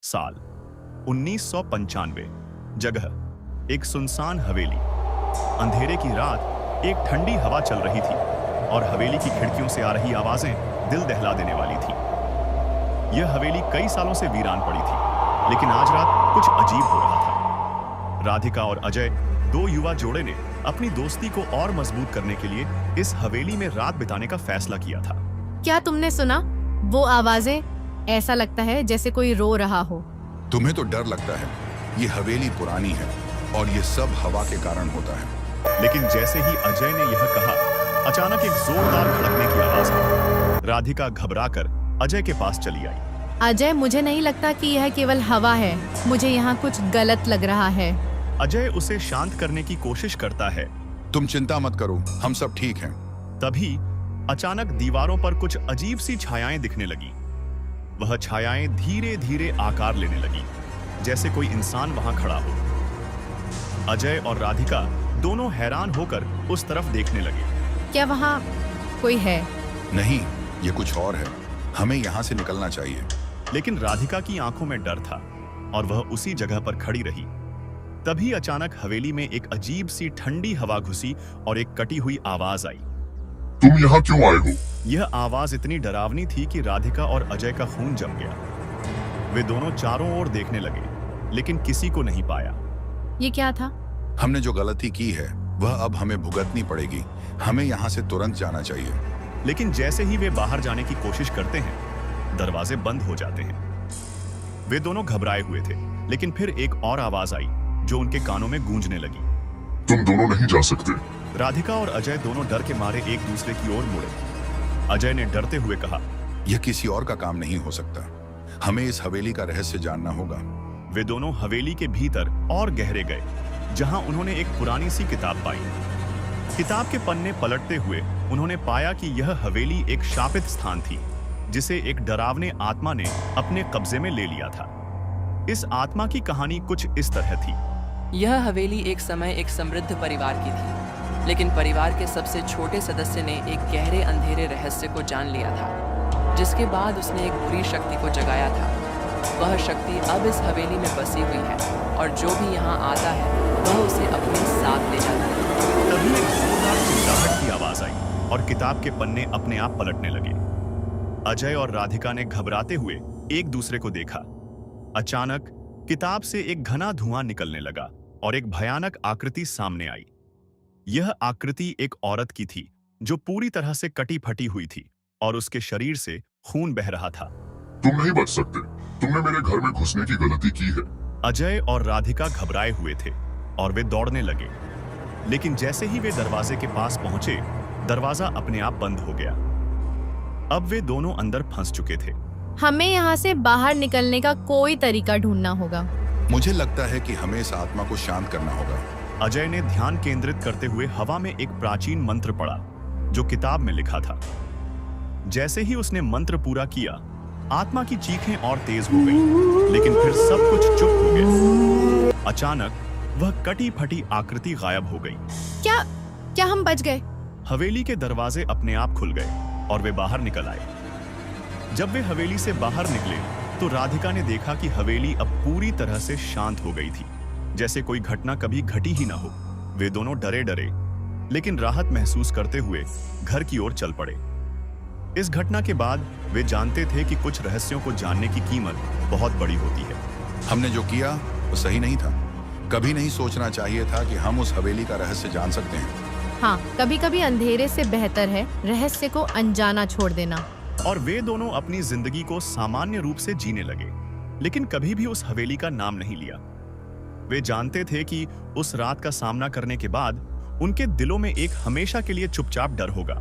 साल 1995। जगह एक सुनसान हवेली। अंधेरे की रात, एक ठंडी हवा चल रही थी और हवेली की खिड़कियों से आ रही आवाजें दिल दहला देने वाली थी। यह हवेली कई सालों से वीरान पड़ी थी, लेकिन आज रात कुछ अजीब हो रहा था। राधिका और अजय, दो युवा जोड़े ने अपनी दोस्ती को और मजबूत करने के लिए इस हवेली में रात बिताने का फैसला किया था। क्या तुमने सुना वो आवाजें? ऐसा लगता है जैसे कोई रो रहा हो। तुम्हें तो डर लगता है। ये हवेली पुरानी है और ये सब हवा के कारण होता है। लेकिन जैसे ही अजय ने यह कहा, अचानक एक जोरदार खड़कने की आवाज आई। राधिका घबराकर अजय के पास चली आई। अजय, मुझे नहीं लगता कि यह केवल हवा है। मुझे यहाँ कुछ गलत लग रहा है। अजय उसे शांत करने की कोशिश करता है। तुम चिंता मत करो, हम सब ठीक हैं। तभी अचानक दीवारों पर कुछ अजीब सी छायाएं दिखने लगी। वह छायाएं धीरे धीरे आकार लेने लगी, जैसे कोई इंसान वहां खड़ा हो। अजय और राधिका दोनों हैरान होकर उस तरफ देखने लगे। क्या वहाँ कोई है? नहीं, ये कुछ और है। हमें यहाँ से निकलना चाहिए। लेकिन राधिका की आंखों में डर था और वह उसी जगह पर खड़ी रही। तभी अचानक हवेली में एक अजीब सी ठंडी हवा घुसी और एक कटी हुई आवाज आई। तुम यहाँ क्यों आए हो? यह आवाज इतनी डरावनी थी कि राधिका और अजय का खून जम गया। वे दोनों चारों ओर देखने लगे, लेकिन किसी को नहीं पाया। ये क्या था? हमने जो गलती की है वह अब हमें भुगतनी पड़ेगी। हमें यहाँ से तुरंत जाना चाहिए। लेकिन जैसे ही वे बाहर जाने की कोशिश करते हैं, दरवाजे बंद हो जाते हैं। वे दोनों घबराए हुए थे, लेकिन फिर एक और आवाज आई जो उनके कानों में गूंजने लगी। तुम दोनों नहीं जा सकते। राधिका और अजय दोनों डर के मारे एक दूसरे की ओर मुड़े। अजय ने डरते हुए कहा, यह किसी और का काम नहीं हो सकता। हमें इस हवेली का रहस्य जानना होगा। वे दोनों हवेली के भीतर और गहरे गए, जहां उन्होंने एक पुरानी सी किताब पाई। किताब के पन्ने पलटते हुए उन्होंने पाया कि यह हवेली एक शापित स्थान थी, जिसे एक डरावने आत्मा ने अपने कब्जे में ले लिया था। इस आत्मा की कहानी कुछ इस तरह थी। यह हवेली एक समय एक समृद्ध परिवार की थी, लेकिन परिवार के सबसे छोटे सदस्य ने एक गहरे अंधेरे रहस्य को जान लिया था, जिसके बाद उसने एक बुरी शक्ति को जगाया था। वह शक्ति अब इस हवेली में बसी हुई है और जो भी यहाँ आता है वह उसे अपने साथ ले जाता है। तभी एक जोरदार चिल्लाहट की आवाज आई और किताब के पन्ने अपने आप पलटने लगे। अजय और राधिका ने घबराते हुए एक दूसरे को देखा। अचानक किताब से एक घना धुआं निकलने लगा और एक भयानक आकृति सामने आई। यह आकृति एक औरत की थी जो पूरी तरह से कटी फटी हुई थी और उसके शरीर से खून बह रहा था। तुम नहीं बच सकते। तुमने मेरे घर में घुसने की गलती की है। अजय और राधिका घबराए हुए थे और वे दौड़ने लगे, लेकिन जैसे ही वे दरवाजे के पास पहुंचे, दरवाजा अपने आप बंद हो गया। अब वे दोनों अंदर फंस चुके थे। हमें यहाँ से बाहर निकलने का कोई तरीका ढूंढना होगा। मुझे लगता है कि हमें इस आत्मा को शांत करना होगा। अजय ने ध्यान केंद्रित करते हुए हवा में एक प्राचीन मंत्र पढ़ा जो किताब में लिखा था। जैसे ही उसने मंत्र पूरा किया, आत्मा की चीखें और तेज हो गईं, लेकिन फिर सब कुछ चुप हो गया। अचानक वह कटी फटी आकृति गायब हो गई। क्या हम बच गए? हवेली के दरवाजे अपने आप खुल गए और वे बाहर निकल आए। जब वे हवेली से बाहर निकले तो राधिका ने देखा कि हवेली अब पूरी तरह से शांत हो गई थी, जैसे कोई घटना कभी घटी ही ना हो। वे दोनों डरे डरे लेकिन राहत महसूस करते हुए घर की ओर चल पड़े। इस घटना के बाद वे जानते थे कि कुछ रहस्यों को जानने की कीमत बहुत बड़ी होती है। हमने जो किया वो सही नहीं था। कभी नहीं सोचना चाहिए था कि हम उस हवेली का रहस्य जान सकते हैं। हाँ, कभी कभी अंधेरे से बेहतर है रहस्य को अनजाना छोड़ देना। और वे दोनों अपनी जिंदगी को सामान्य रूप से जीने लगे, लेकिन कभी भी उस हवेली का नाम नहीं लिया। वे जानते थे कि उस रात का सामना करने के बाद उनके दिलों में एक हमेशा के लिए चुपचाप डर होगा।